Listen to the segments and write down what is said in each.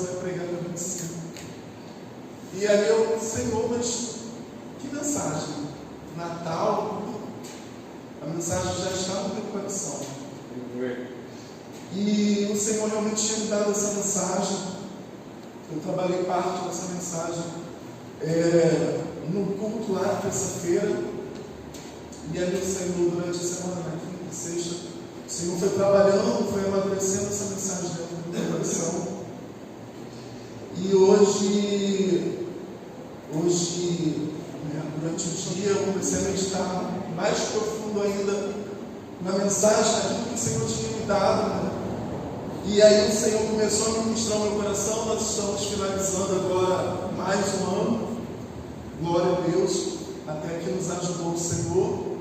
você vai pregar para 25. E aí eu, Senhor, mas que mensagem? Natal? A mensagem já está no meu coração. E o Senhor realmente tinha me dado essa mensagem. Eu trabalhei parte dessa mensagem no culto lá, terça-feira. E aí o Senhor, durante a semana, na quinta e sexta, o Senhor foi trabalhando, foi amadurecendo essa mensagem dentro do meu coração. E hoje durante o dia, eu comecei a meditar mais profundo ainda na mensagem, naquilo que o Senhor tinha me dado, né? E aí o Senhor começou a ministrar o meu coração. Nós estamos finalizando agora mais um ano, glória a Deus, até que nos ajudou o Senhor.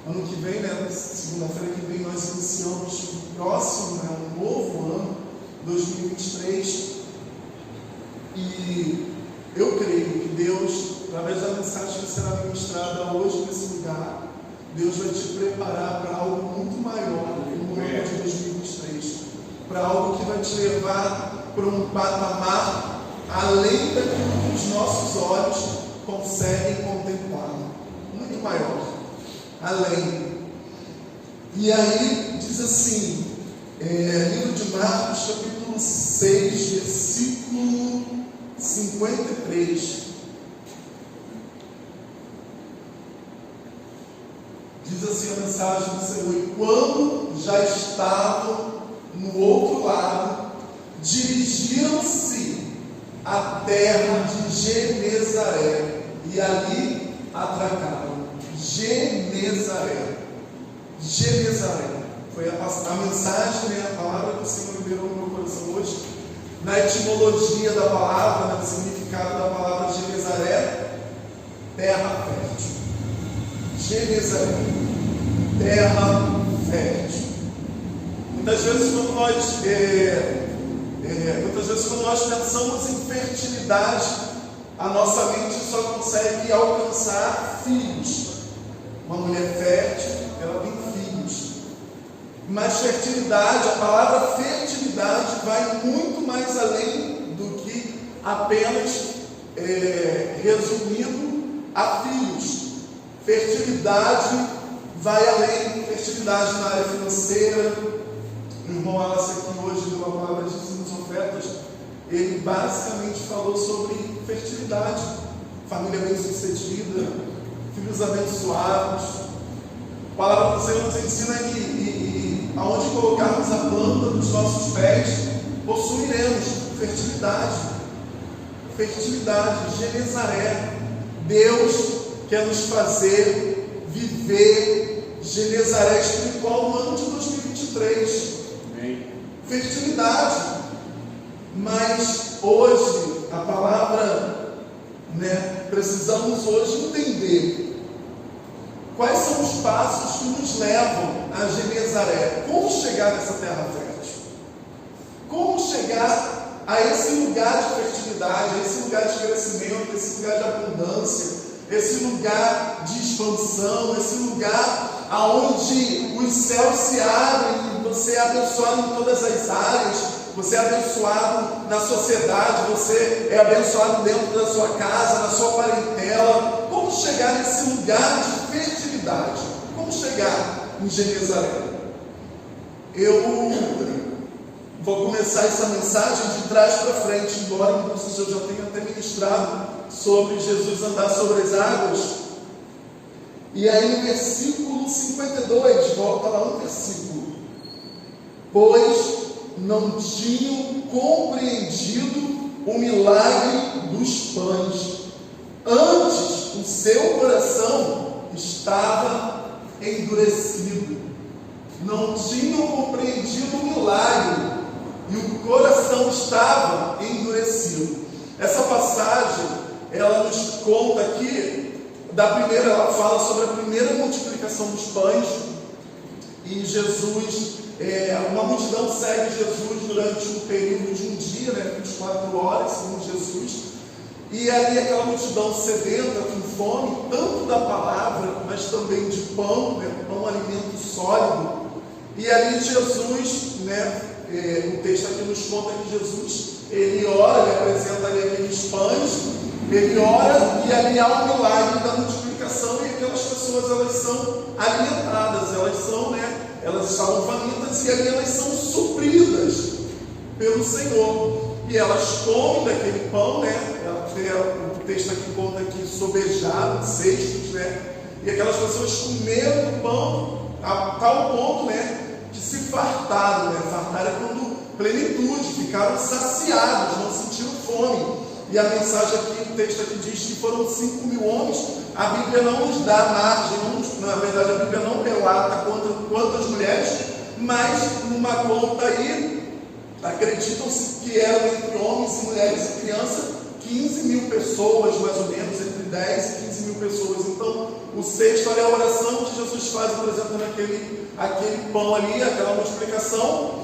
Ano que vem, né, segunda-feira que vem, nós iniciamos o próximo, né, um novo ano, 2023. E eu creio que Deus, através da mensagem que será ministrada hoje nesse lugar, Deus vai te preparar para algo muito maior no ano de 2023. Para algo que vai te levar para um patamar além daquilo que os nossos olhos conseguem contemplar. Muito maior. Além. E aí diz assim, livro de Marcos, capítulo 6, versículo 53. Diz assim a mensagem do Senhor: e quando já estavam no outro lado, dirigiram-se à terra de Genezaré e ali atracaram. Genezaré. Foi a mensagem, né, a palavra que o Senhor liberou no meu coração hoje. Na etimologia da palavra, no significado da palavra Genezaré, terra fértil. Genezaré, terra fértil. Muitas vezes quando nós pensamos em fertilidade, a nossa mente só consegue alcançar filhos. Uma mulher fértil, ela tem filhos. Mas fertilidade, a palavra fertilidade vai muito mais além do que apenas resumido a filhos. Fertilidade vai além, fertilidade na área financeira. O irmão Alas aqui hoje, numa palavra de dízimos ofertas, ele basicamente falou sobre fertilidade, família bem-sucedida, filhos abençoados. A palavra do Senhor nos ensina que aonde colocarmos a planta dos nossos pés, possuiremos fertilidade. Fertilidade, Genezaré. Deus quer nos fazer viver Genezaré espiritual no ano de 2023. Amém. Fertilidade. Mas hoje, a palavra, precisamos hoje entender quais são os passos que nos levam a Genezaré. Como chegar nessa terra fértil? Como chegar a esse lugar de fertilidade, a esse lugar de crescimento, esse lugar de abundância, esse lugar de expansão, esse lugar aonde os céus se abrem e você é abençoado em todas as áreas, você é abençoado na sociedade, você é abençoado dentro da sua casa, na sua parentela. Como chegar nesse lugar de fertilidade? Como chegar em Genezaré? Eu vou começar essa mensagem de trás para frente, embora inclusive eu já tenha até ministrado sobre Jesus andar sobre as águas. E aí no versículo 52, volta lá um versículo: pois não tinham compreendido o milagre dos pães, antes o seu coração estava endurecido. Não tinham compreendido o milagre e o coração estava endurecido. Essa passagem, ela nos conta aqui ela fala sobre a primeira multiplicação dos pães. E Jesus, uma multidão segue Jesus durante um período de um dia, 24 horas, segundo Jesus. E ali aquela multidão sedenta, com fome, tanto da palavra, mas também de pão, pão, alimento sólido. E ali Jesus, O texto aqui nos conta que Jesus, ele ora, ele apresenta ali aqueles pães, ele ora e ali há um milagre da multiplicação e aquelas pessoas, elas são alimentadas, elas estavam famintas e ali elas são supridas pelo Senhor. E elas comem daquele pão, o texto aqui conta que sobejaram cestos, e aquelas pessoas comeram o pão a tal ponto, que se fartaram, fartar é quando plenitude, ficaram saciados, não sentiram fome. E a mensagem aqui, o texto aqui diz que foram 5.000 homens. A Bíblia não nos dá margem, na verdade a Bíblia não relata quantas mulheres, mas numa conta aí, acreditam-se que eram entre homens e mulheres e crianças, 15.000 pessoas, mais ou menos, entre 10 e 15.000 pessoas. Então, o cesto, olha a oração que Jesus faz, apresentando aquele pão ali, aquela multiplicação,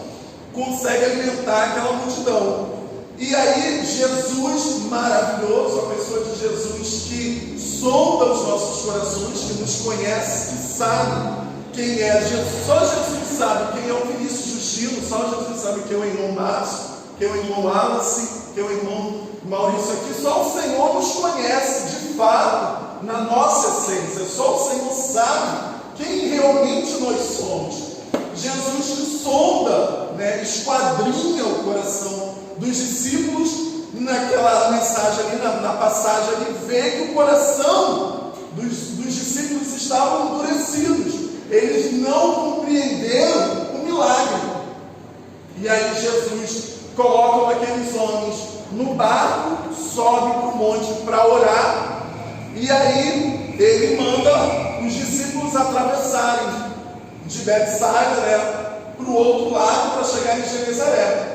consegue alimentar aquela multidão. E aí, Jesus maravilhoso, a pessoa de Jesus que sonda os nossos corações, que nos conhece, que sabe quem é Jesus. Só Jesus sabe quem é o Vinícius Justino, só Jesus sabe quem é o irmão Márcio, quem é o irmão Wallace, quem é o irmão Maurício aqui. Só o Senhor nos conhece de fato, na nossa essência. Só o Senhor sabe quem realmente nós somos. Jesus que sonda, esquadrinha o coração dos discípulos, naquela mensagem ali, na passagem ali, vê que o coração dos discípulos estavam endurecidos, eles não compreenderam o milagre. E aí Jesus coloca aqueles homens no barco, sobe para o monte para orar, e aí ele manda os discípulos atravessarem de Betsaida, para o outro lado, para chegar em Genezaré.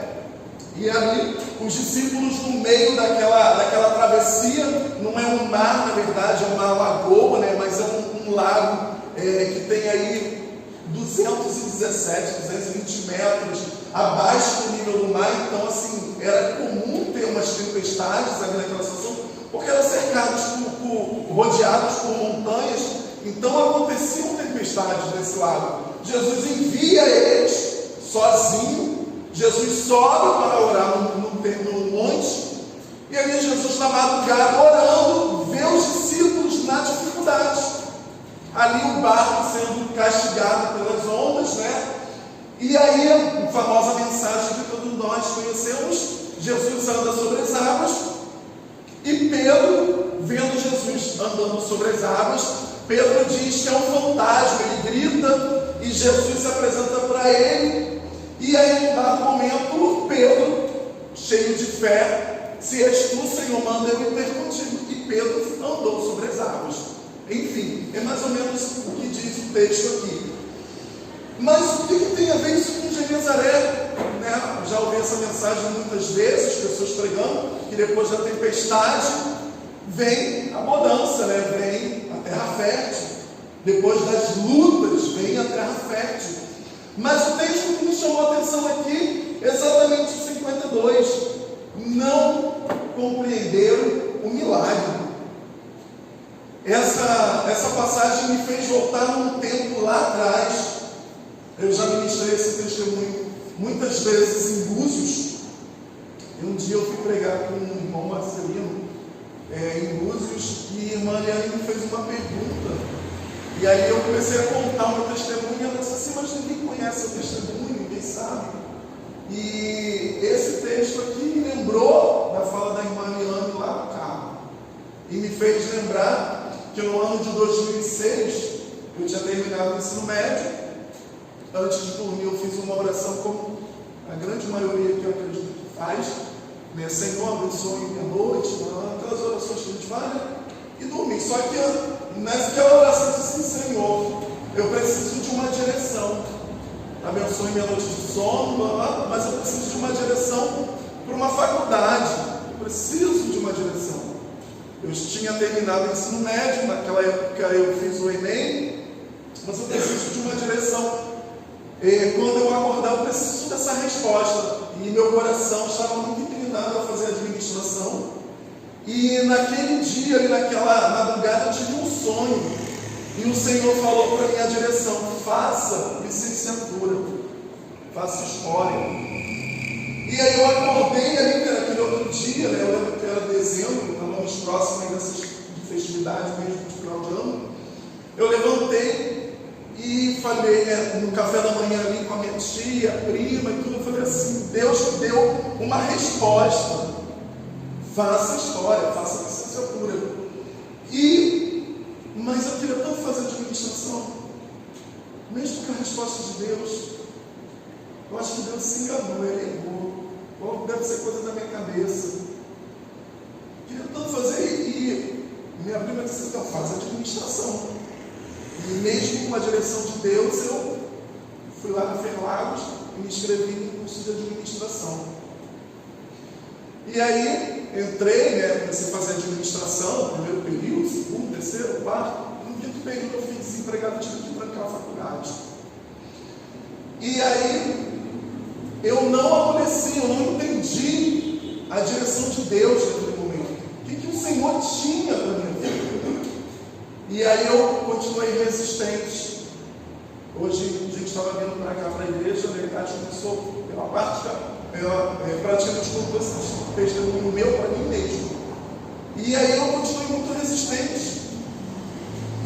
E ali, os discípulos no meio daquela travessia, não é um mar, na verdade, é uma lagoa, mas é um lago que tem aí 217, 220 metros abaixo do nível do mar. Então, assim, era comum ter umas tempestades ali naquela situação, porque eram cercados rodeados por montanhas, então aconteciam tempestades nesse lago. Jesus envia eles sozinho. Jesus sobe para orar no monte, e ali Jesus na madrugada orando, vê os discípulos na dificuldade, ali o barco sendo castigado pelas ondas, e aí a famosa mensagem que todos nós conhecemos: Jesus anda sobre as águas, e Pedro, vendo Jesus andando sobre as águas, Pedro diz que é um fantasma, ele grita, e Jesus se apresenta para ele. E aí, em dado momento, Pedro, cheio de fé: se és tu, Senhor, manda eu ir ter contigo. E Pedro andou sobre as águas. Enfim, é mais ou menos o que diz o texto aqui. Mas o que tem a ver isso com Genezaré? Já ouvi essa mensagem muitas vezes, pessoas pregando que depois da tempestade vem a bonança, vem a terra fértil. Depois das lutas vem a terra fértil. Mas o texto que me chamou a atenção aqui, exatamente o 52, não compreenderam o milagre. Essa passagem me fez voltar num tempo lá atrás. Eu já ministrei esse testemunho muitas vezes em Búzios. E um dia eu fui pregar com um irmão Marcelino em Búzios, e a irmã Eliane me fez uma pergunta. E aí eu comecei a contar o meu testemunho, e ela disse assim: mas ninguém conhece o testemunho, ninguém sabe. E esse texto aqui me lembrou da fala da irmã Eliane lá no carro, e me fez lembrar que no ano de 2006, eu tinha terminado o ensino médio. Antes de dormir eu fiz uma oração, como a grande maioria que eu acredito que faz, Senhor, abençoe minha noite, aquelas orações que a gente faz, e dormir. Só que naquela oração eu disse assim: Senhor, eu preciso de uma direção. Abençoe minha noite de sono, mas eu preciso de uma direção para uma faculdade. Eu preciso de uma direção. Eu tinha terminado o ensino médio, naquela época eu fiz o Enem, mas eu preciso de uma direção. Quando eu acordar, eu preciso dessa resposta. E meu coração estava muito inclinado a fazer administração. E naquele dia, ali naquela madrugada, eu tive um sonho. E o Senhor falou para mim a direção: faça licenciatura, faça história. E aí eu acordei ali naquele outro dia, né? Eu lembro que era dezembro, estávamos próximos aí dessas festividades mesmo de final de ano. Eu levantei e falei, né, no café da manhã ali com a minha tia, prima e tudo, eu falei assim, Deus deu uma resposta. Faça a história, faça a licenciatura. Mas eu queria tanto fazer administração, mesmo com a resposta de Deus. Eu acho que Deus se enganou, ele errou. Ou deve ser coisa da minha cabeça. Queria tanto fazer e minha prima disse, então faz administração. E mesmo com a direção de Deus, eu fui lá na Ferlagos e me inscrevi no curso de administração. E aí entrei, né, comecei a fazer administração, primeiro período, segundo, terceiro, quarto. No quinto período eu fui desempregado, tive que trancar a faculdade. E aí eu não amoleci, eu não entendi a direção de Deus naquele momento. O que o Senhor tinha para minha vida? E aí eu continuei resistente. Hoje a gente estava vindo para cá, para a igreja, na verdade começou pela parte, praticamente com esse testemunho meu para mim mesmo. E aí eu continuei muito resistente.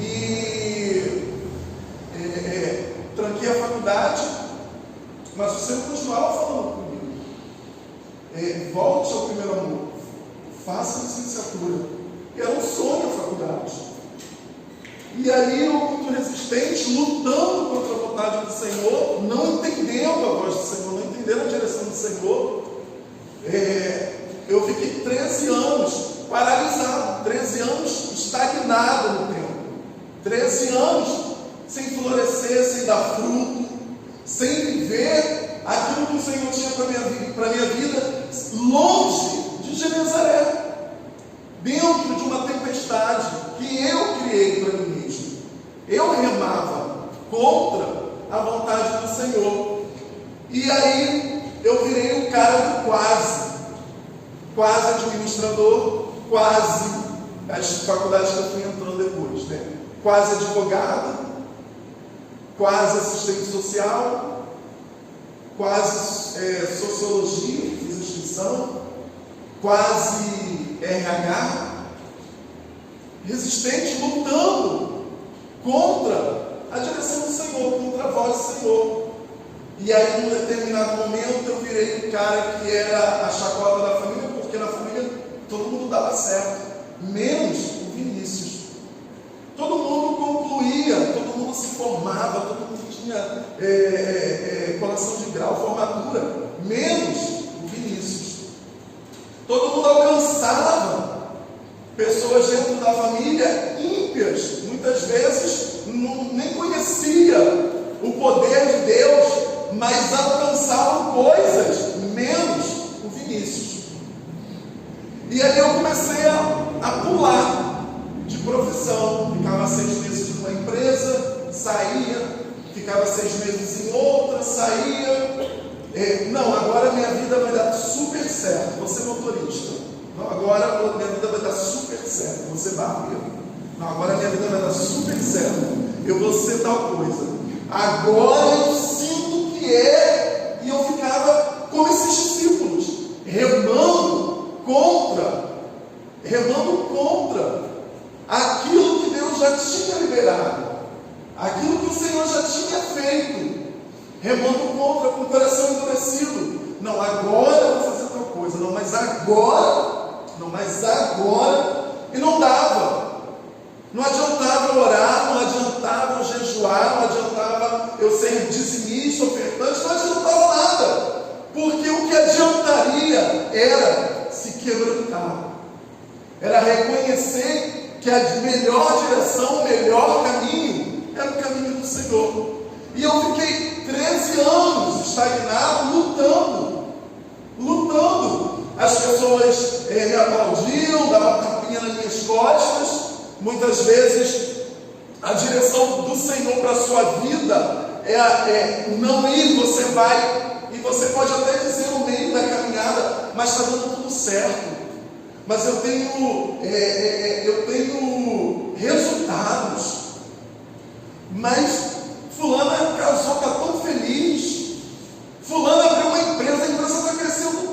E tranquei a faculdade, mas o Senhor continuava falando comigo. Volte ao primeiro amor, faça a licenciatura. E era um sonho a faculdade. E aí eu muito resistente, lutando contra a vontade do Senhor, não entendendo a voz do Senhor, não entendendo a direção do Senhor. Eu fiquei 13 anos paralisado, 13 anos estagnado no tempo, 13 anos sem florescer, sem dar fruto, sem viver aquilo que o Senhor tinha para a minha vida, longe de Genezaré, dentro de uma tempestade que eu criei para mim mesmo. Eu remava contra a vontade do Senhor. E aí eu virei um cara do quase administrador, quase as faculdades que eu fui entrando depois, né? Quase advogado, quase assistente social, quase sociologia, fiz inscrição, quase RH, resistente, lutando contra a direção do Senhor, contra a voz do Senhor. E aí, num determinado momento, eu virei um cara que era a chacota da família, porque na família todo mundo dava certo, menos o Vinícius. Todo mundo concluía, todo mundo se formava, todo mundo tinha colação de grau, formatura, menos o Vinícius. Todo mundo alcançava pessoas dentro da família ímpias, muitas vezes nem conhecia o poder de Deus, mas alcançavam coisas, menos o Vinícius. E aí eu comecei a pular de profissão, ficava 6 meses numa empresa, saía, ficava 6 meses em outra, saía. Não, agora minha vida vai dar super certo, vou ser motorista. Não, agora minha vida vai dar super certo, vou ser barbeiro. Não, agora minha vida vai dar super certo, eu vou ser tal coisa. Agora eu sinto que e eu ficava como esses discípulos, remando contra aquilo que Deus já tinha liberado, aquilo que o Senhor já tinha feito, remando contra, com o coração endurecido. Não, agora eu vou fazer tal coisa, não, mas agora, e não dava. Não adiantava eu orar, não adiantava eu jejuar, não adiantava eu ser dizimista, ofertante, não adiantava nada, porque o que adiantaria era se quebrantar, era reconhecer que a melhor direção, o melhor caminho era o caminho do Senhor. E eu fiquei 13 anos estagnado, lutando. As pessoas me aplaudiam, davam tapinha nas minhas costas. Muitas vezes a direção do Senhor para a sua vida não ir, você vai, e você pode até dizer no meio da caminhada, mas está dando tudo certo. Mas eu tenho resultados. Mas fulana casou, está tão feliz. Fulana abriu uma empresa, a empresa está crescendo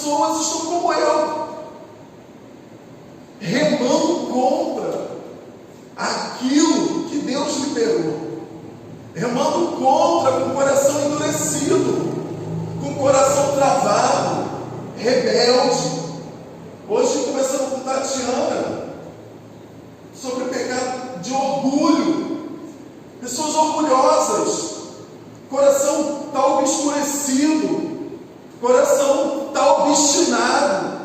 pessoas estão como eu, remando contra aquilo que Deus liberou, remando contra, com o coração endurecido, com o coração travado, rebelde. Hoje, conversando com Tatiana sobre o pecado de orgulho, pessoas orgulhosas, coração está obscurecido, coração está obstinado.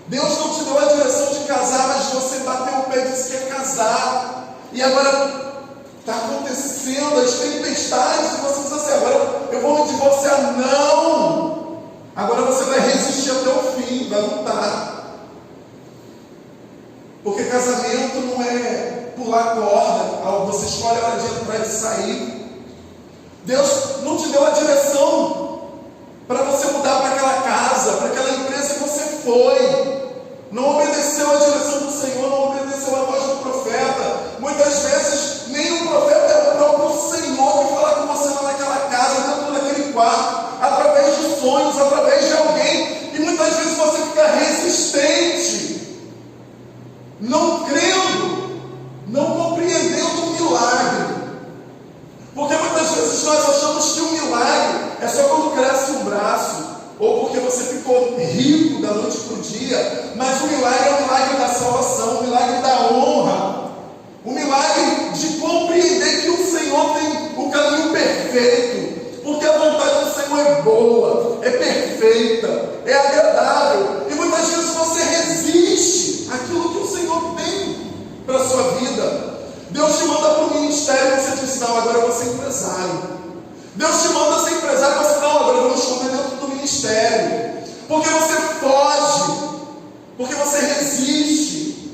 Deus não te deu a direção de casar, mas você bateu o pé e disse que quer casar, e agora está acontecendo as tempestades, e você diz assim: agora eu vou me divorciar. Não! Agora você vai resistir até o fim, vai lutar. Porque casamento não é pular corda, você escolhe a hora de entrar e sair. Deus não te deu a direção para você mudar para aquela casa, para aquela empresa que você foi. Não obedeceu a direção do Senhor, não obedeceu a voz do profeta. Muitas vezes nem o profeta é o próprio Senhor que fala com você lá naquela casa, dentro daquele quarto, através de sonhos, através de alguém. E muitas vezes você fica resistente, não crendo, não compreendendo o milagre. Porque muitas vezes nós achamos que o milagre é só quando cresce um braço, ou porque você ficou rico da noite para o dia. Mas o milagre é o milagre da salvação, o milagre da honra, o milagre de compreender que o Senhor tem o caminho perfeito, porque a vontade do Senhor é boa, é perfeita, é agradável. E muitas vezes você resiste àquilo que o Senhor tem para a sua vida. Deus te manda para o ministério e você diz: não, agora eu vou ser empresário. Deus te manda ser empresário e você diz: não, agora eu vou me esconder dentro do ministério. Porque você foge, porque você resiste.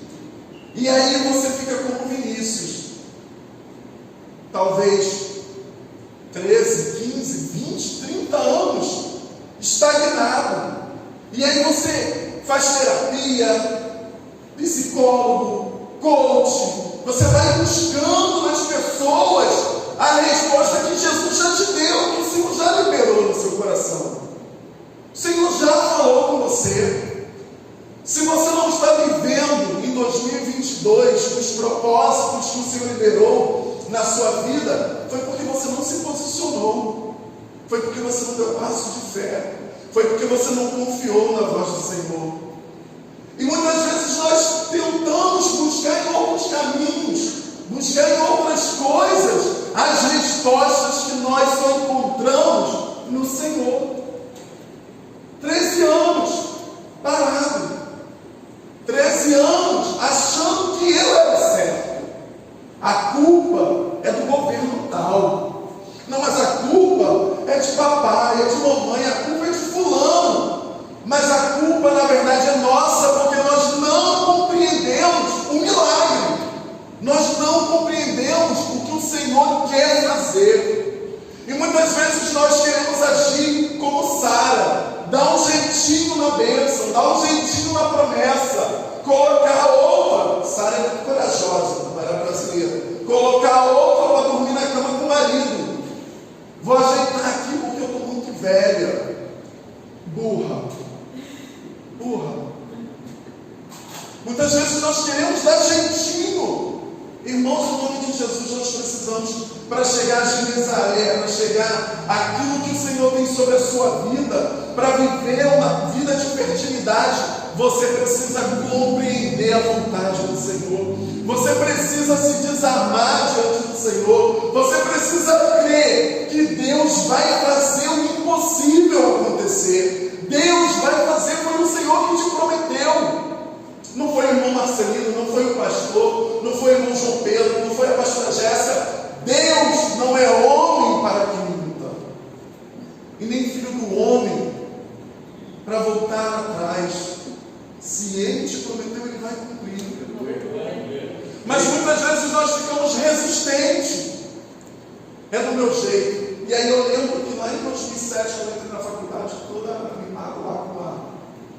E aí você fica como Vinícius, talvez 13, 15, 20, 30 anos estagnado. E aí você faz terapia, psicólogo, coach. Você vai buscando nas pessoas a resposta que Jesus já te deu, que o Senhor já liberou no seu coração. O Senhor já falou com você. Se você não está vivendo em 2022 os propósitos que o Senhor liberou na sua vida, foi porque você não se posicionou, foi porque você não deu passo de fé, foi porque você não confiou na voz do Senhor. E muitas vezes nós tentamos buscar em outros caminhos, buscar em outras coisas as respostas que nós só encontramos no Senhor. 13 anos parado, 13 anos achando que eu era certo. A culpa é do governo tal. Não, mas a culpa é de papai, é de mamãe, a culpa é de fulano. Mas a culpa na verdade é nossa, porque nós não compreendemos o milagre. Nós não compreendemos o que o Senhor quer fazer. E muitas vezes nós queremos agir como Sara, dar um jeitinho na bênção, dar um jeitinho na promessa, colocar a outra. Sara é muito corajosa, não era brasileira. Colocar a outra para dormir na cama com o marido. Vou ajeitar aqui porque eu estou muito velha. Burra. Muitas vezes nós queremos dar jeitinho. Irmãos, em nome de Jesus, nós precisamos, para chegar a Genezaré, para chegar àquilo que o Senhor tem sobre a sua vida, para viver uma vida de fertilidade, você precisa compreender a vontade do Senhor. Você precisa se desarmar diante do Senhor. Você precisa crer que Deus vai fazer o impossível acontecer. Deus vai fazer, foi o Senhor que te prometeu. Não foi o irmão Marcelino, não foi o pastor, não foi o irmão João Pedro, não foi a pastora Jéssica. Deus não é homem para que minta, e nem filho do homem para voltar atrás. Se Ele te prometeu, Ele vai cumprir. Mas muitas vezes nós ficamos resistentes. É do meu jeito. E aí eu lembro que lá em 2007, quando eu entrei na faculdade, toda animada lá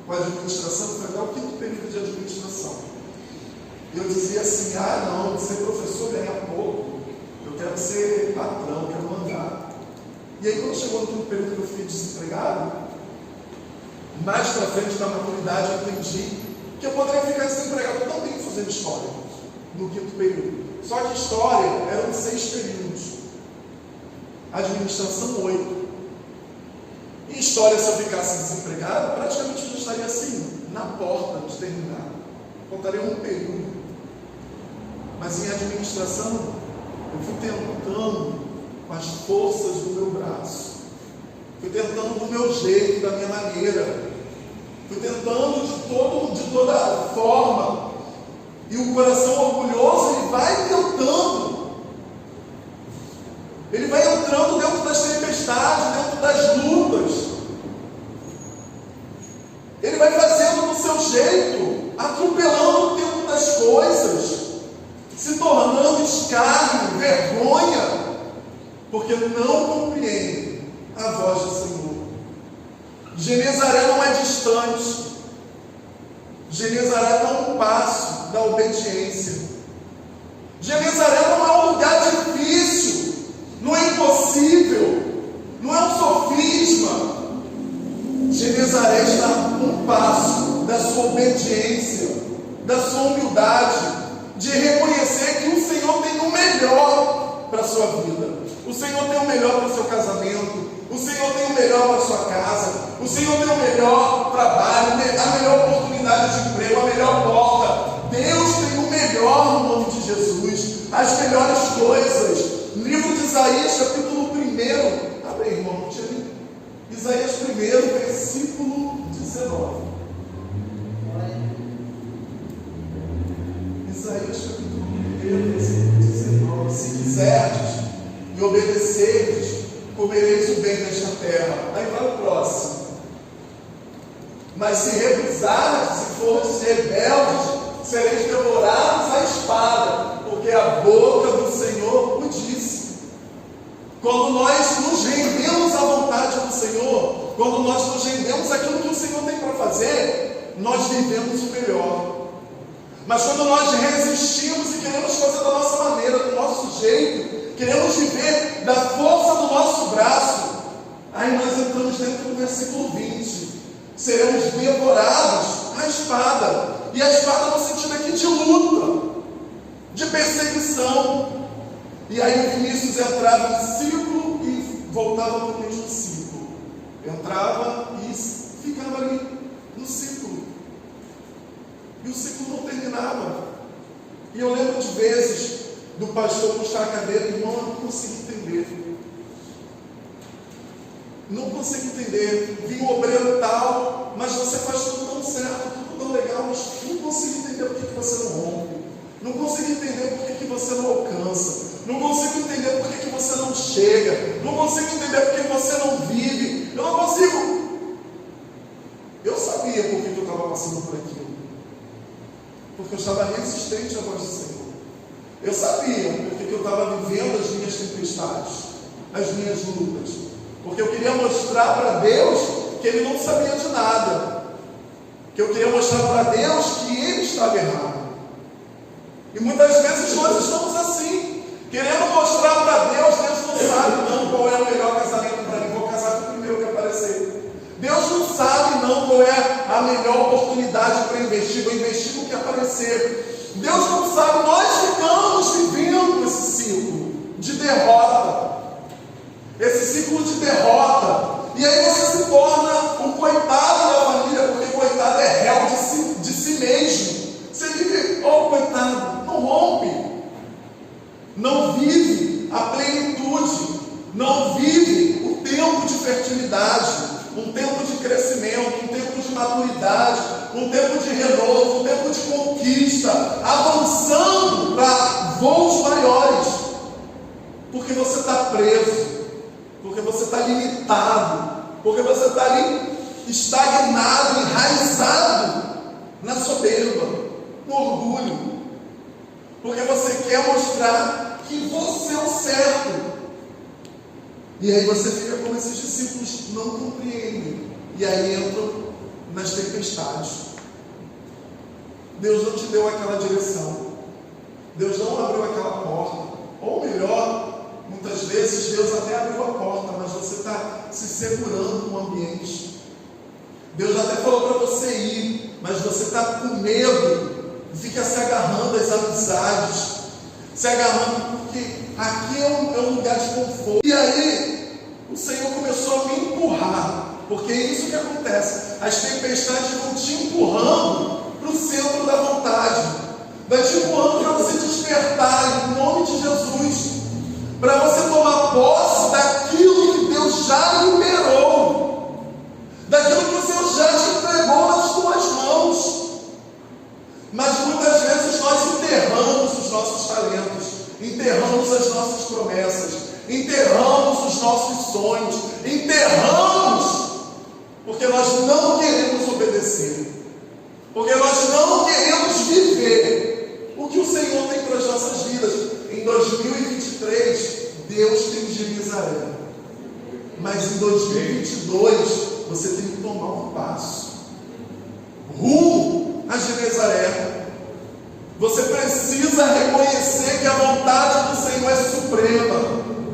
com a administração, foi até o 5º período de administração. Eu dizia assim: não, ser professor ganha pouco, eu quero ser patrão, quero mandar. E aí quando chegou no 5º período que eu fiquei desempregado, Mais para frente, na maturidade, eu entendi que eu poderia ficar desempregado também fazendo história, no quinto período. Só que história eram 6 períodos, administração 8. Em história, se eu ficasse desempregado, praticamente eu já estaria assim, na porta de terminar. Contaria um período. Mas em administração, eu fui tentando com as forças do meu braço. Fui tentando do meu jeito, da minha maneira. Fui tentando de toda forma. E o coração orgulhoso, ele vai tentando. Ele vai entrando dentro das tempestades, dentro das lutas. Ele vai fazendo do seu jeito, atropelando o tempo das coisas, se tornando escárnio, vergonha, porque não compreende a voz do Senhor. Genezaré não é distante. Genezaré está um passo da obediência. Genezaré não é um lugar difícil, não é impossível, não é um sofisma. Genezaré está um passo da sua obediência, da sua humildade, de reconhecer que o Senhor tem o melhor para a sua vida. O Senhor tem o melhor para o seu casamento. O Senhor tem o melhor para a sua casa. O Senhor tem o melhor trabalho, a melhor oportunidade de emprego, a melhor porta. Deus tem o melhor no nome de Jesus, as melhores coisas. Livro de Isaías, capítulo 1. Abre aí, irmão, Isaías 1, versículo 19. Isaías capítulo 1, versículo 19. Se quiserdes e obedecerdes, comereis o bem desta terra. Aí vai o próximo. Mas se recusardes, se fordes rebeldes, sereis devorados à espada, porque a boca do Senhor o disse. Quando nós nos rendemos à vontade do Senhor, quando nós nos rendemos àquilo que o Senhor tem para fazer, nós vivemos o melhor. Mas quando nós resistimos e queremos fazer da nossa maneira, do nosso jeito, queremos viver da força do nosso braço, aí nós entramos dentro do versículo 20. Seremos devorados à espada. E a espada no sentido aqui de luta, de perseguição. E aí o Vinícius entrava em ciclo e voltava para o mesmo ciclo. Entrava e ficava ali no ciclo. E o ciclo não terminava. E eu lembro de vezes do pastor puxar a cadeira, irmão, eu não consigo entender. Não consigo entender. Vinha um obreiro tal, mas você faz tudo tão certo, tudo tão legal, mas não consigo entender por que você não rompe. Não consigo entender por que você não alcança. Não consigo entender por que você não chega. Não consigo entender por que você não vive. Eu não consigo. Eu sabia por que eu estava passando por aquilo. Porque eu estava resistente à voz do Senhor. Eu sabia porque eu estava vivendo as minhas tempestades, as minhas lutas. Porque eu queria mostrar para Deus que Ele não sabia de nada. Que eu queria mostrar para Deus que Ele estava errado. E muitas vezes nós estamos assim, querendo mostrar para Deus, Deus não sabe não qual é o melhor casamento para mim, vou casar com o primeiro que aparecer. Deus não sabe não qual é a melhor oportunidade para investir, vou investir no que aparecer. Deus não sabe, nós ficamos vivendo esse ciclo de derrota. Esse ciclo de derrota. E aí você se torna um coitado da família, porque coitado é réu de si mesmo. Você vive, coitado, não rompe. Não vive a plenitude. Não vive o tempo de fertilidade. Um tempo de crescimento, um tempo de maturidade, um tempo de renovo, um tempo de conquista, avançando para voos maiores, porque você está preso, porque você está limitado, porque você está ali estagnado, enraizado na soberba, no orgulho, porque você quer mostrar que você é o certo. E aí você fica como esses discípulos não compreendem. E aí entram nas tempestades. Deus não te deu aquela direção. Deus não abriu aquela porta. Ou melhor, muitas vezes Deus até abriu a porta, mas você está se segurando no ambiente. Deus até falou para você ir, mas você está com medo e fica se agarrando às amizades, se agarrando porque aqui é um lugar de conforto. E aí o Senhor começou a me empurrar, porque é isso que acontece. As tempestades vão te empurrando para o centro da vontade, vai te empurrando para você despertar em nome de Jesus, para você tomar posse daquilo que Deus já liberou, daquilo que o Senhor já te entregou nas tuas mãos. Mas muitas vezes nós enterramos os nossos talentos, enterramos as nossas promessas, enterramos os nossos sonhos, enterramos, porque nós não queremos obedecer, porque nós não queremos viver o que o Senhor tem para as nossas vidas. Em 2023, Deus tem Genezaré, mas em 2022, você tem que tomar um passo rumo a Genezaré. Você precisa reconhecer que a vontade do Senhor é suprema,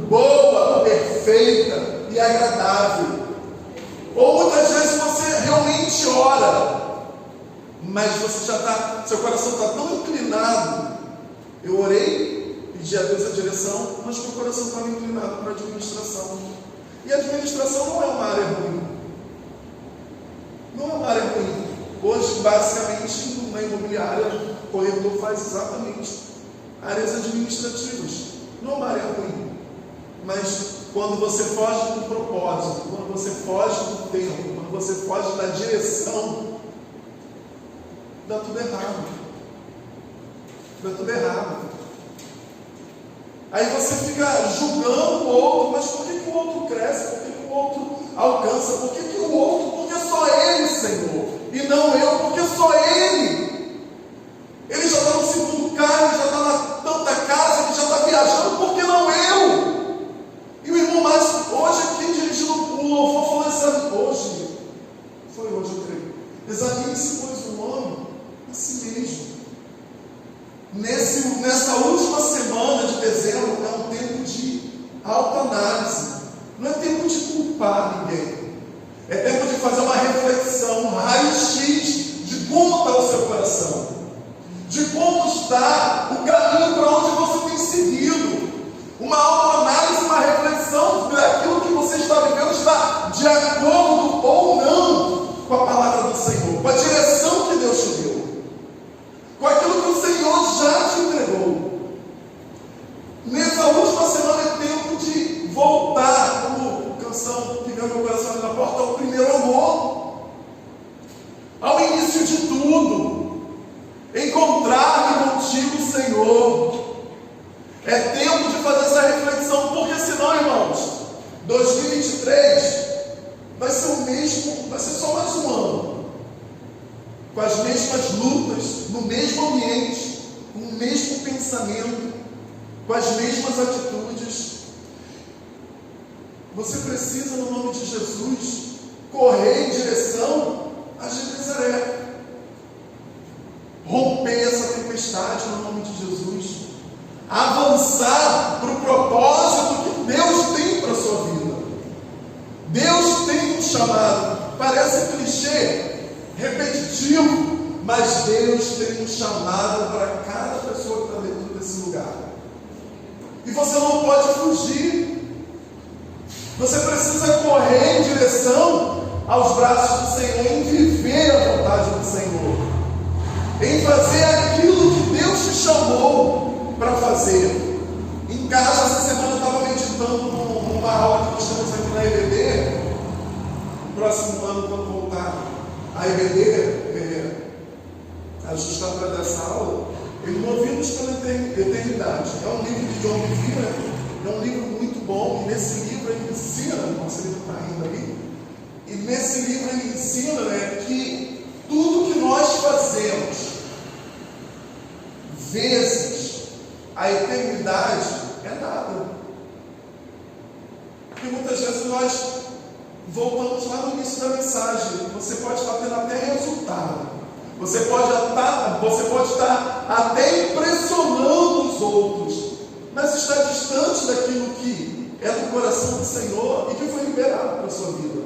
boa, perfeita e agradável. Ou muitas vezes você realmente ora, mas você já está, seu coração está tão inclinado. Eu orei, pedi a Deus a direção, mas meu coração estava inclinado para a administração. E a administração não é uma área ruim. Não é uma área ruim. Hoje, basicamente, na imobiliária, o corretor faz exatamente áreas administrativas. Não é uma área ruim. Mas quando você foge do propósito, quando você foge do tempo, quando você foge da direção, dá tudo errado. Dá tudo errado. Aí você fica julgando o outro, mas por que o outro cresce? Por que o outro alcança? Por que o outro? Porque só ele, Senhor. E não eu, porque só ele. Ele já está no segundo carro, já está na tanta casa, ele já está viajando, por que não eu? E o irmão Márcio, hoje aqui dirigindo o pulo, vou falar essa hoje. Foi hoje, eu creio. Examine-se, pois, o homem a si mesmo. Nessa última semana de dezembro é um tempo de autoanálise. Não é tempo de culpar ninguém. É tempo de fazer uma reflexão, um raio-x de como está o seu coração, de como está o caminho para onde você tem seguido. Uma autoanálise, uma reflexão daquilo que você está vivendo está de acordo ou não com a palavra do Senhor, com a direção que Deus te deu, com aquilo que o Senhor já te entregou. Nessa última semana é tempo de voltar, como canção que veio no meu coração na porta, ao primeiro amor, ao início de tudo, encontrar-me contigo, Senhor. É tempo de fazer essa reflexão, porque senão, irmãos, 2023 vai ser o mesmo, vai ser só mais um ano, com as mesmas lutas, no mesmo ambiente, com o mesmo pensamento, com as mesmas atitudes. Você precisa, no nome de Jesus, correr em direção a Genezaré, romper essa tempestade no nome de Jesus, avançar para o propósito que Deus tem para a sua vida. Deus tem um chamado, parece clichê, repetitivo, mas Deus tem um chamado para cada pessoa que está dentro desse lugar, e você não pode fugir. Você precisa correr em direção aos braços do Senhor, em viver a vontade do Senhor, em fazer aquilo que Deus te chamou para fazer. Em casa, essa semana eu estava meditando numa aula que nós temos aqui na EBD. No próximo ano, quando voltar a EBD, a gente está para dessa aula, Movidos pela Eternidade. É um livro de John Bevere, é um livro muito bom, e nesse livro ele ensina, nossa, ele está rindo ali, e nesse livro ele ensina, que tudo que nós fazemos vezes a eternidade é nada. Porque muitas vezes nós voltamos lá no início da mensagem. Você pode estar tendo até resultado, você pode estar até impressionando os outros, mas está distante daquilo que é do coração do Senhor e que foi liberado para a sua vida.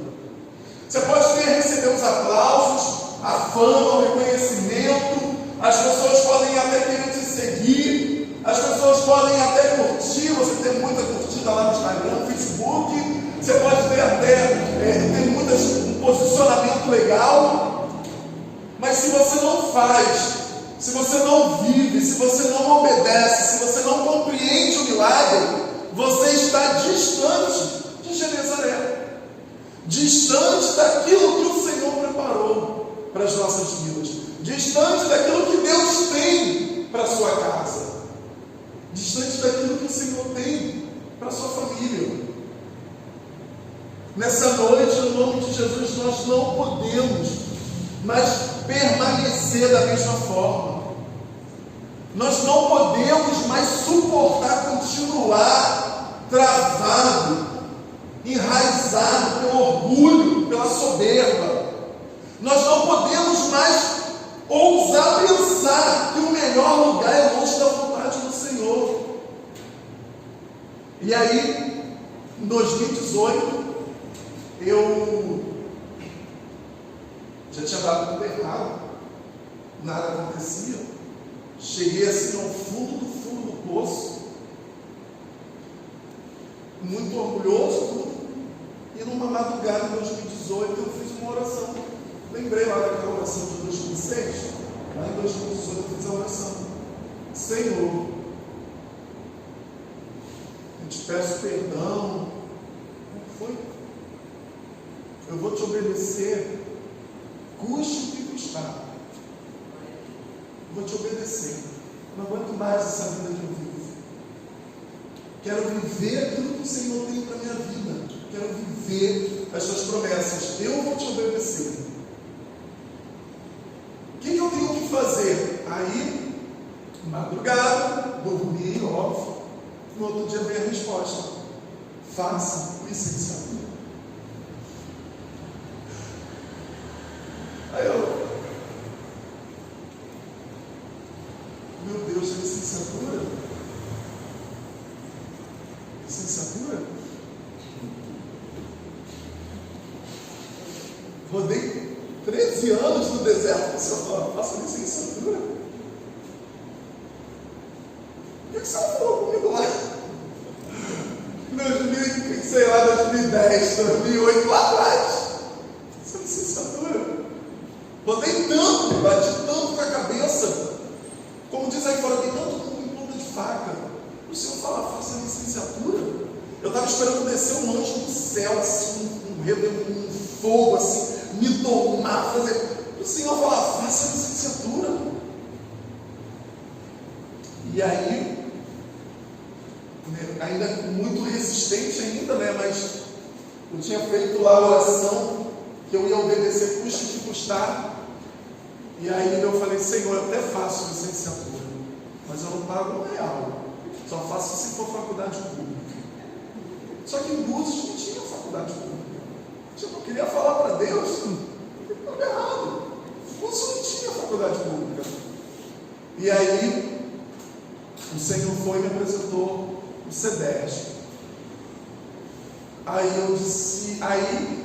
Você pode receber os aplausos, a fama, o reconhecimento, as pessoas podem até querer te seguir, as pessoas podem até curtir, você tem muita curtida lá no Instagram, no Facebook, você pode ter até um posicionamento legal, mas se você não faz, se você não vive, se você não obedece, se você não compreende o milagre, você está distante de Genezaré, distante daquilo que o Senhor preparou para as nossas vidas, distante daquilo que Deus tem para a sua casa, distante daquilo que o Senhor tem para a sua família. Nessa noite, no nome de Jesus, nós não podemos mais permanecer da mesma forma. Nós não podemos mais suportar continuar travado, enraizado pelo orgulho, pela soberba. Nós não podemos mais ousar pensar que o melhor lugar é longe da vontade do Senhor. E aí, em 2018, eu já tinha dado tudo errado, nada acontecia. Cheguei assim ao fundo do poço, muito orgulhoso, e numa madrugada em 2018 eu fiz uma oração. Lembrei lá daquela oração de 2006, lá em 2018 eu fiz a oração: Senhor, eu te peço perdão. Como foi? Eu vou te obedecer, custe o que custar. Vou te obedecer. Não aguento mais essa vida que eu vivo. Quero viver aquilo que o Senhor tem para a minha vida. Quero viver as suas promessas. Eu vou te obedecer. O que eu tenho que fazer? Aí, madrugada, dormi, óbvio. No outro dia veio a resposta: faça licenciatura. Aí eu, meu Deus, licenciatura? Licenciatura? Rodei 13 anos no deserto, o Senhor falou: faça licenciatura? O que o Senhor falou comigo lá? Em 2010, 2008, lá atrás. Essa licenciatura. Rodei tanto, bati tanto com a cabeça, como diz aí fora, dei tanto com ponta de faca. O Senhor fala: faça licenciatura. Eu estava esperando descer um anjo do céu, assim, um fogo, assim, me tomar, fazer. O Senhor fala: faça licenciatura. E aí, ainda muito resistente ainda, né? Mas eu tinha feito lá a oração que eu ia obedecer, custe o que custar. E aí eu falei: Senhor, eu até faço licenciatura, mas eu não pago R$1, só faço se for faculdade pública. Só que em Búzios não tinha faculdade pública. Eu não queria falar para Deus, estava errado. Búzios não tinha faculdade pública. E aí o Senhor foi e me apresentou o CEDERJ. Aí eu disse, aí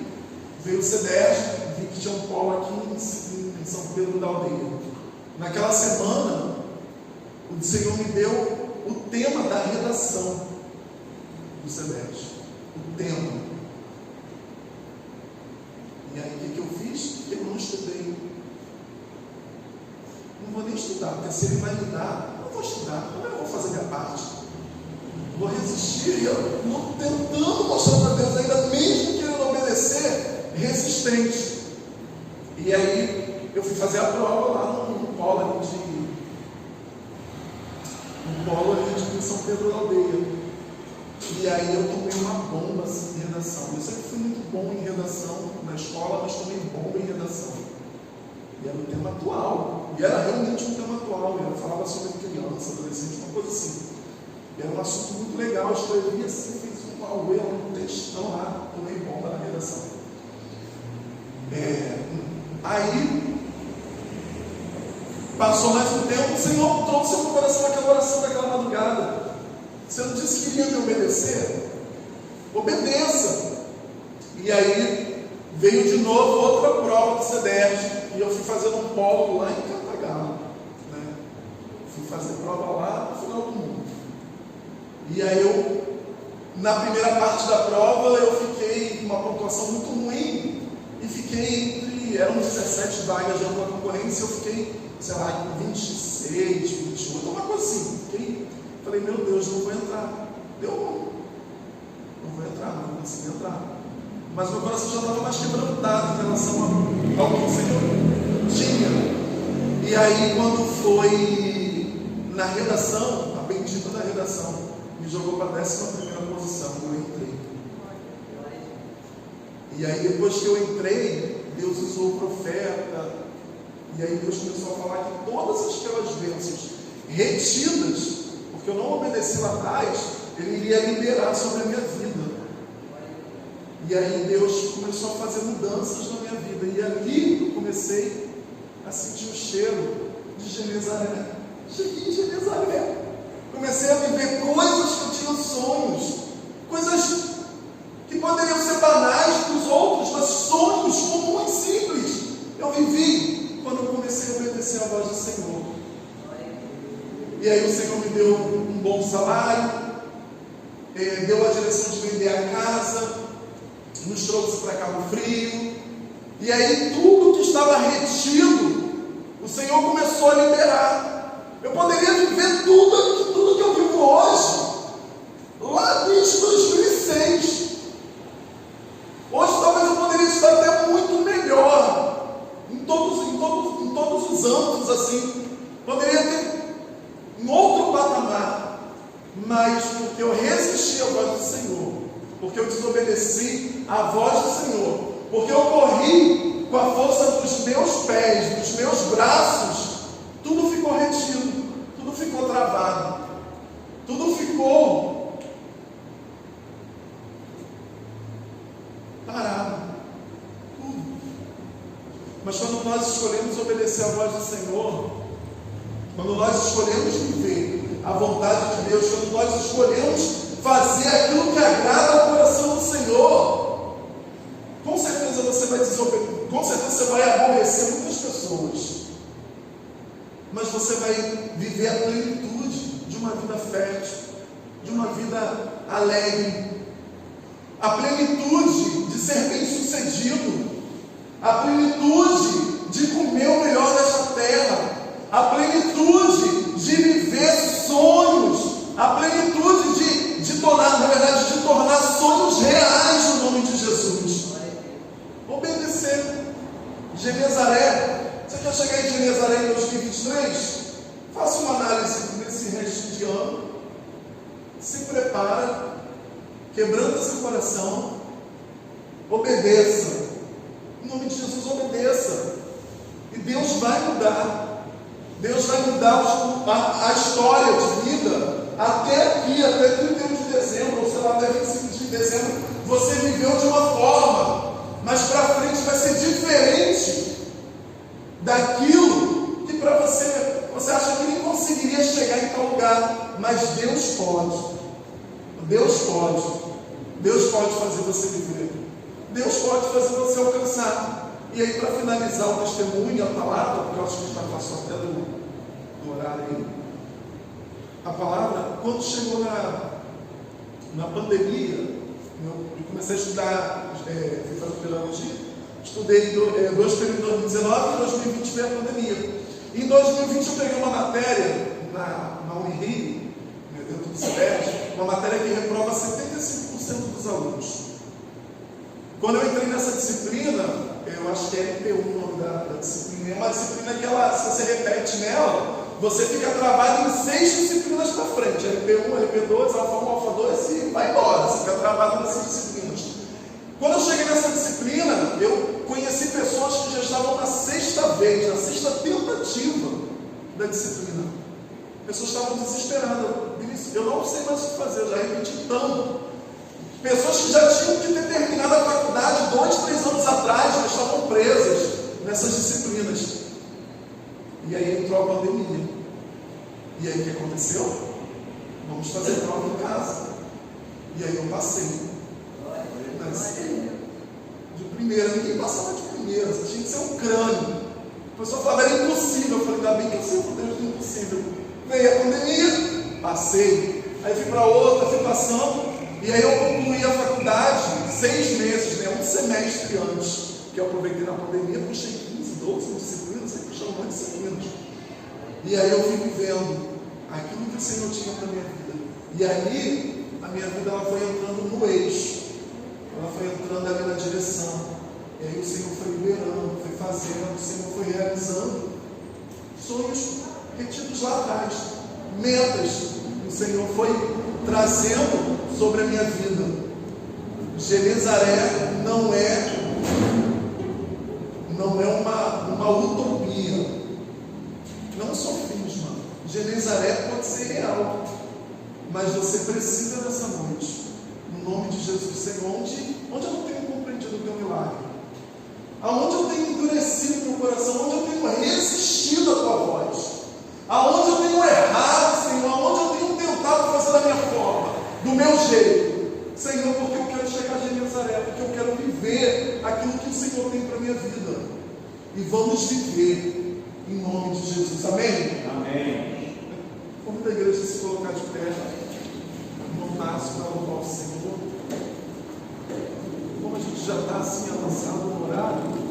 veio o CEDERJ, vi que tinha um polo aqui em São Pedro da Aldeia. Naquela semana, o Senhor me deu o tema da redação do CEDERJ. O tema. E aí o que eu fiz? Eu não estudei. Não vou nem estudar, porque se ele vai me dar, eu não vou estudar, eu vou fazer minha parte. Vou resistir, e eu vou tentando mostrar para Deus, ainda mesmo querendo obedecer, resistente. E aí eu fui fazer a prova lá no polo ali de São Pedro da Aldeia. E aí eu tomei uma bomba assim, em redação. Eu sempre fui muito bom em redação na escola, mas tomei bomba em redação. E era um tema atual. E era realmente um tema atual. Ela falava sobre criança, adolescente, uma coisa assim. E era um assunto muito legal. Eu escrevi assim, fiz um auê, um textão lá, tomei bomba na redação. Aí passou mais um tempo, o Senhor trouxe ao meu coração aquela oração daquela madrugada. Você não disse que iria me obedecer? Obedeça. E aí veio de novo outra prova do CEDERJ, e eu fui fazendo um polo lá em Cantagalo, né? Fui fazer prova lá no final do mundo. E aí na primeira parte da prova, eu fiquei com uma pontuação muito ruim, e fiquei eram 17 vagas de ampla concorrência, eu fiquei, sei lá, com 26, 28, uma coisa assim. Falei, meu Deus, não vou entrar. Não vou entrar, não consegui entrar. Mas meu coração já estava mais quebrantado em relação ao que o Senhor tinha. E aí, quando foi na redação, a bendita da redação me jogou para a 11ª posição, e eu entrei. E aí, depois que eu entrei, Deus usou o profeta, e aí Deus começou a falar que todas aquelas bênçãos retidas, porque eu não obedeci lá atrás, Ele iria liberar sobre a minha vida. E aí Deus começou a fazer mudanças na minha vida, e ali eu comecei a sentir o cheiro de Genezaré. Cheguei em Genezaré, comecei a viver coisas que eu tinha sonhos, coisas que poderiam ser banais para os outros, mas sonhos comuns e simples eu vivi quando eu comecei a obedecer a voz do Senhor. E aí o Senhor me deu um bom salário, deu a direção de vender a casa, nos trouxe para Cabo Frio, e aí tudo que estava retido, o Senhor começou a liberar. Eu poderia viver tudo que eu vivo hoje, lá desde 2006. Hoje talvez eu poderia estar até muito melhor, em todos os âmbitos, assim, poderia ter em outro patamar, mas porque eu resisti à voz do Senhor, porque eu desobedeci à voz do Senhor, porque eu corri com a força dos meus pés, dos meus braços, tudo ficou retido, tudo ficou travado, tudo ficou parado, tudo. Mas quando nós escolhemos obedecer à voz do Senhor, quando nós escolhemos viver a vontade de Deus, quando nós escolhemos fazer aquilo que agrada ao coração do Senhor, com certeza você vai desobedecer, com certeza você vai aborrecer muitas pessoas, mas você vai viver a plenitude de uma vida fértil, de uma vida alegre, a plenitude de ser bem sucedido, a plenitude de comer o melhor desta terra, a plenitude de viver sonhos, a plenitude de tornar, na verdade, de tornar sonhos reais no nome de Jesus. Obedecer. Genezaré, você quer chegar em Genezaré em 2023? Faça uma análise nesse resto de ano, se prepara, quebranta seu coração, obedeça. Em nome de Jesus, obedeça. E Deus vai mudar. Deus vai mudar a história de vida até aqui, até 31 de dezembro, ou sei lá, até 25 de dezembro. Você viveu de uma forma, mas para frente vai ser diferente daquilo que para você acha que nem conseguiria chegar em tal lugar. Mas Deus pode. Deus pode. Deus pode fazer você viver. Deus pode fazer você alcançar. E aí, para finalizar o testemunho, a palavra, porque eu acho que a gente vai passar até do horário aí. A palavra, quando chegou na pandemia, eu comecei a estudar, fui fazer pedagogia, estudei 2 períodos em 2019 e 2020 veio a pandemia. E em 2020 eu peguei uma matéria na Unirio, dentro do CEDERJ, uma matéria que reprova 75% dos alunos. Quando eu entrei nessa disciplina, eu acho que é LP1 o nome da disciplina, é uma disciplina que se você repete nela, você fica travado em 6 disciplinas para frente, LP1, LP2, Alfa 1, Alfa 2 e vai embora, você fica travado nessas disciplinas. Quando eu cheguei nessa disciplina, eu conheci pessoas que já estavam na 6ª vez, na 6ª tentativa da disciplina. Pessoas estavam desesperadas, eu não sei mais o que fazer, eu já repeti tanto. Pessoas que já tinham que ter terminado a faculdade 2, 3 anos atrás, mas estavam presas nessas disciplinas. E aí entrou a pandemia. E aí o que aconteceu? Vamos fazer prova em casa. E aí eu passei. De primeira, ninguém passava de primeira, você tinha que ser um crânio. O pessoal falava, era impossível. Eu falei, ainda bem que eu sirvo Deus do impossível. Veio a pandemia, passei. Aí fui para outra, fui passando. E aí eu concluí a faculdade 6 meses, né, um semestre antes. Que eu aproveitei na pandemia, puxei 15, 12 disciplinas, sempre puxando um monte de disciplinas. E aí eu fui vivendo aquilo que o Senhor tinha para a minha vida. E aí a minha vida ela foi entrando no eixo. Ela foi entrando ali na direção. E aí o Senhor foi liberando, foi fazendo, o Senhor foi realizando sonhos retidos lá atrás, metas que o Senhor foi trazendo sobre a minha vida. Genezaré não é uma utopia, não sofisma. Genezaré pode ser real, mas você precisa dessa noite, no nome de Jesus, Senhor, onde eu não tenho compreendido o teu milagre, aonde eu tenho endurecido meu coração, onde eu tenho resistido à tua voz, aonde eu tenho errado, Senhor, aonde eu tenho tentado fazer da minha forma, do meu jeito, Senhor, porque eu quero chegar a Genezaré, porque eu quero viver aquilo que o Senhor tem para a minha vida, e vamos viver em nome de Jesus, amém? Amém. Convido a igreja a se colocar de pé, no máximo para louvar o Senhor. Como a gente já está assim avançado no horário,